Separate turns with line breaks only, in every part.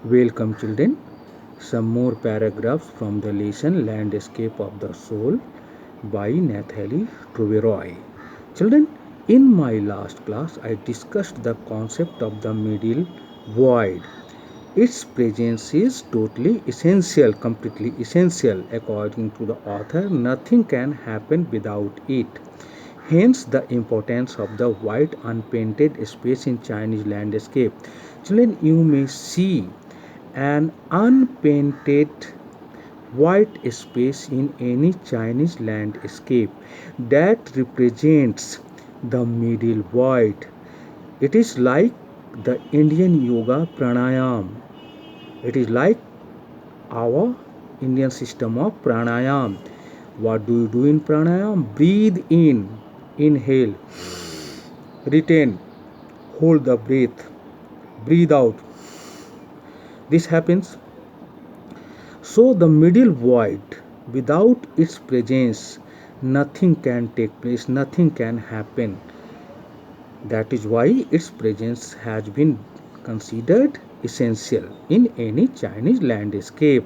Welcome, children. Some more paragraphs from the lesson Landscape of the Soul by Nathalie Troveroy. Children, in my last class, I discussed the concept of the middle void. Its presence is totally essential, completely essential. According to the author, nothing can happen without it. Hence, the importance of the white unpainted space in Chinese landscape. Children, you may see an unpainted white space in any Chinese landscape that represents the middle void. It is like the Indian yoga pranayam. It is like our Indian system of pranayam. What do you do in pranayam? Breathe in, inhale, retain, hold the breath, breathe out. This happens. So the middle void, without its presence, nothing can take place, nothing can happen. That is why its presence has been considered essential in any Chinese landscape.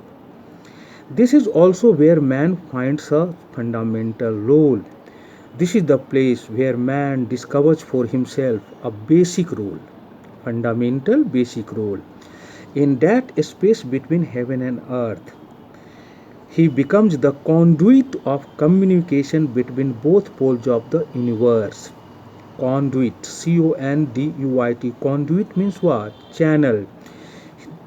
This is also where man finds a fundamental role. This is the place where man discovers for himself a basic role, fundamental basic role. In that space between heaven and earth, he becomes the conduit of communication between both poles of the universe. Conduit, C-O-N-D-U-I-T. Conduit means what? Channel.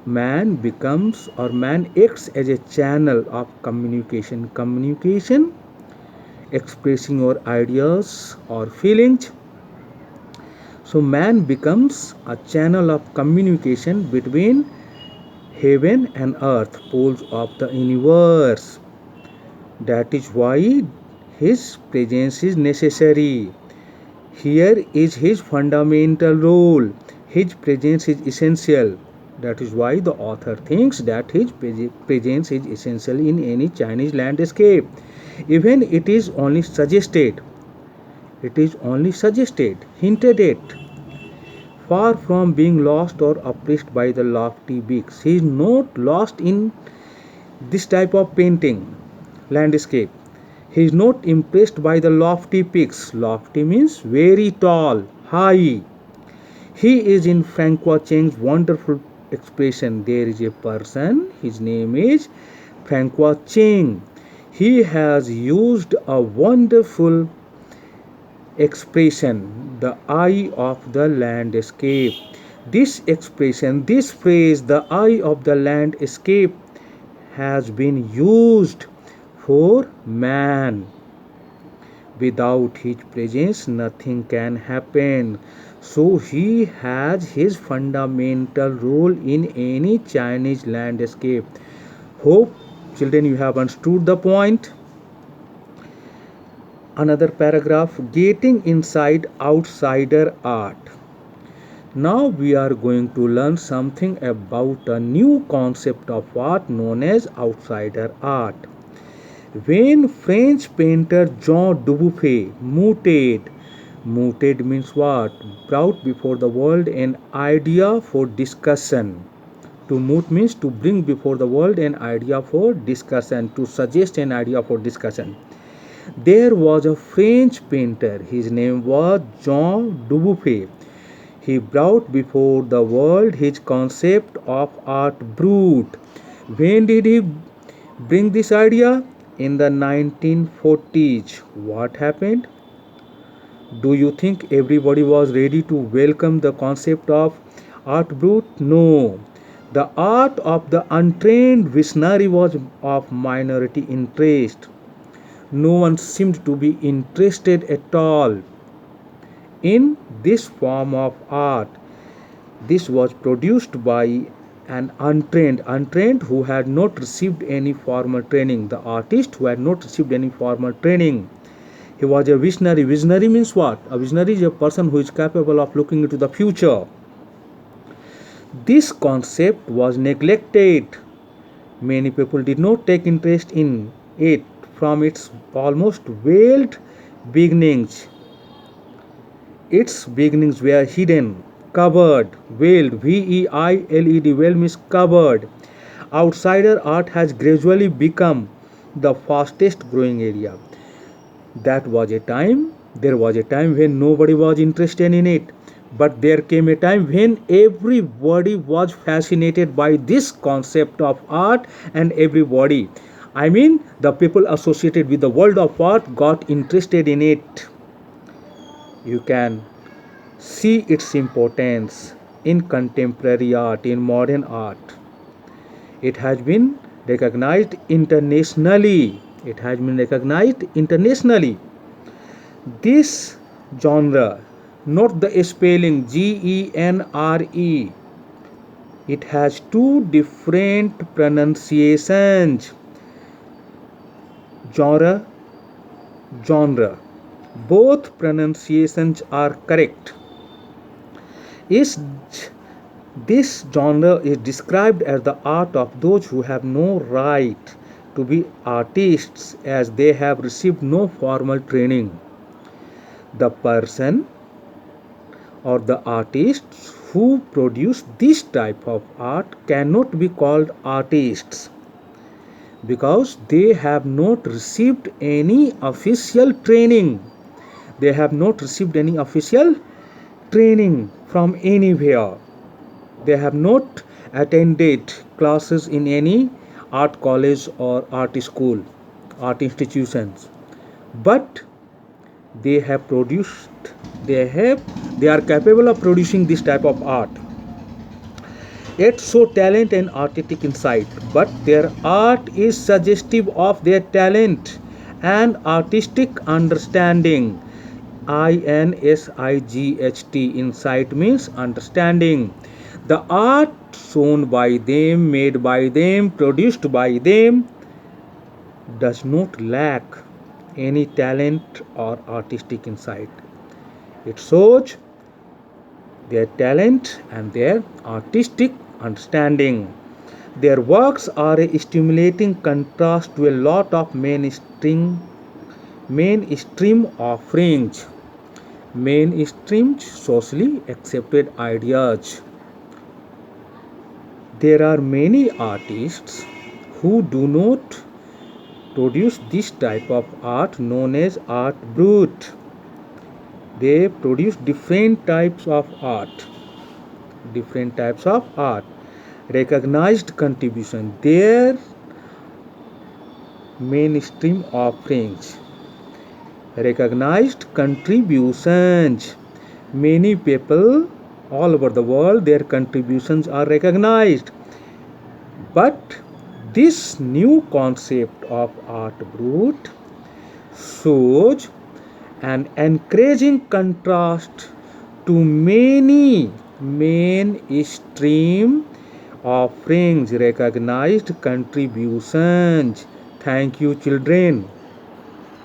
Man becomes or man acts as a channel of communication. Communication, expressing your ideas or feelings. So man becomes a channel of communication between heaven and earth, poles of the universe. That is why his presence is necessary. Here is his fundamental role. His presence is essential. That is why the author thinks that his presence is essential in any Chinese landscape. Even it is only suggested. It is only suggested, hinted at. Far from being lost or oppressed by the lofty peaks, he is not lost in this type of painting, landscape. He is not impressed by the lofty peaks. Lofty means very tall, high. He is in Francois Cheng's wonderful expression. There is a person, his name is Francois Cheng. He has used a wonderful expression, the eye of the landscape. This expression, this phrase, the eye of the landscape, has been used for man. Without his presence, nothing can happen. So he has his fundamental role in any Chinese landscape. Hope, children, you have understood the point. Another paragraph, getting inside outsider art. Now we are going to learn something about a new concept of art known as outsider art. When French painter Jean Dubuffet mooted means what? Brought before the world an idea for discussion. To moot means to bring before the world an idea for discussion, to suggest an idea for discussion. There was a French painter, his name was Jean Dubuffet. He brought before the world his concept of art brut. When did he bring this idea? In the 1940s. What happened? Do you think everybody was ready to welcome the concept of art brut? No. The art of the untrained visionary was of minority interest. No one seemed to be interested at all in this form of art. This was produced by an untrained who had not received any formal training. The artist who had not received any formal training. He was a visionary. Visionary means what? A visionary is a person who is capable of looking into the future. This concept was neglected. Many people did not take interest in it from its almost veiled beginnings. Its beginnings were hidden. covered. Veiled, VEILED, veiled means covered. Outsider art has gradually become the fastest growing area. There was a time when nobody was interested in it. But there came a time when everybody was fascinated by this concept of art, and everybody, I mean, the people associated with the world of art got interested in it. You can see its importance in contemporary art, in modern art. It has been recognized internationally. It has been recognized internationally. This genre, note the spelling GENRE, it has two different pronunciations. Genre, genre. Both pronunciations are correct. Is this genre is described as the art of those who have no right to be artists as they have received no formal training. The person or the artists who produce this type of art cannot be called artists because they have not received any official training. They have not received any official training from anywhere. They have not attended classes in any art college or art school, art institutions. But they have produced, they are capable of producing this type of art. Yet so talent and artistic insight, but their art is suggestive of their talent and artistic understanding. INSIGHT, insight means understanding. The art shown by them, made by them, produced by them does not lack any talent or artistic insight. It shows their talent and their artistic understanding. Their works are a stimulating contrast to a lot of mainstream offerings, mainstream socially accepted ideas. There are many artists who do not produce this type of art known as art brut. They produce different types of art. Recognized contribution. Their mainstream offerings. Recognized contributions. Many people all over the world, their contributions are recognized. But this new concept of art brut shows an encouraging contrast to many mainstream offerings, recognized contributions. Thank you, children.